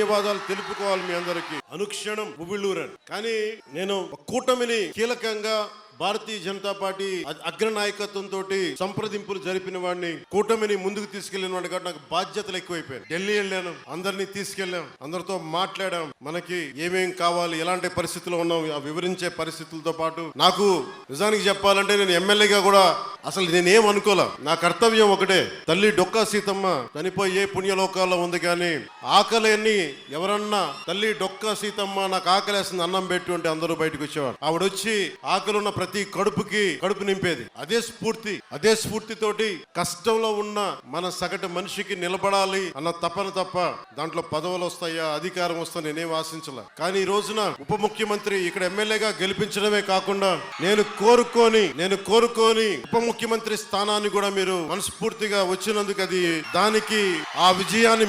ధన్యవాదాలు తెలుపుకోవాలి మీ అందరికీ. అనుక్షణం ఉవ్విళ్ళూరని. కానీ నేను కూటమిని కీలకంగా భారతీయ జనతా పార్టీ అగ్రనాయకత్వంతో సంప్రదింపులు జరిపిన వాడిని, కూటమిని ముందుకు తీసుకెళ్లిన వాడిని కాబట్టి నాకు బాధ్యతలు ఎక్కువైపోయాయి. ఢిల్లీ వెళ్ళాను, అందరినీ తీసుకెళ్లాం, అందరితో మాట్లాడాం, మనకి ఏమేం కావాలి, ఎలాంటి పరిస్థితుల్లో ఉన్నాం వివరించే పరిస్థితులతో పాటు నాకు నిజానికి చెప్పాలంటే నేను ఎమ్మెల్యేగా కూడా అసలు నేనేం అనుకోలే. నా కర్తవ్యం ఒకటే, తల్లి డొక్కా సీతమ్మ చనిపోయి ఏ పుణ్యలోకాల్లో ఉంది, కానీ ఆకలిని ఎవరన్నా తల్లి డొక్కా సీతమ్మ నాకు ఆకలేస్తుంది అన్నం పెట్టి ఉంటే అందరూ బయటకు వచ్చేవారు. ఆవిడొచ్చి ఆకలున్న ప్రతి కడుపుకి కడుపు నింపేది. అదే స్ఫూర్తితోటి కష్టంలో ఉన్న మన సగటు మనిషికి నిలబడాలి అన్న తపన తప్ప దాంట్లో పదవులు వస్తాయా, అధికారం వస్తా నేనేం ఆశించలే. కానీ ఈ రోజున ఉప ముఖ్యమంత్రి ఇక్కడ ఎమ్మెల్యేగా గెలిపించడమే కాకుండా నేను కోరుకొని ఉప ముఖ్యమంత్రి స్థానాన్ని కూడా మీరు మనస్ఫూర్తిగా వచ్చినందుకు దానికి ఆ విజయాన్ని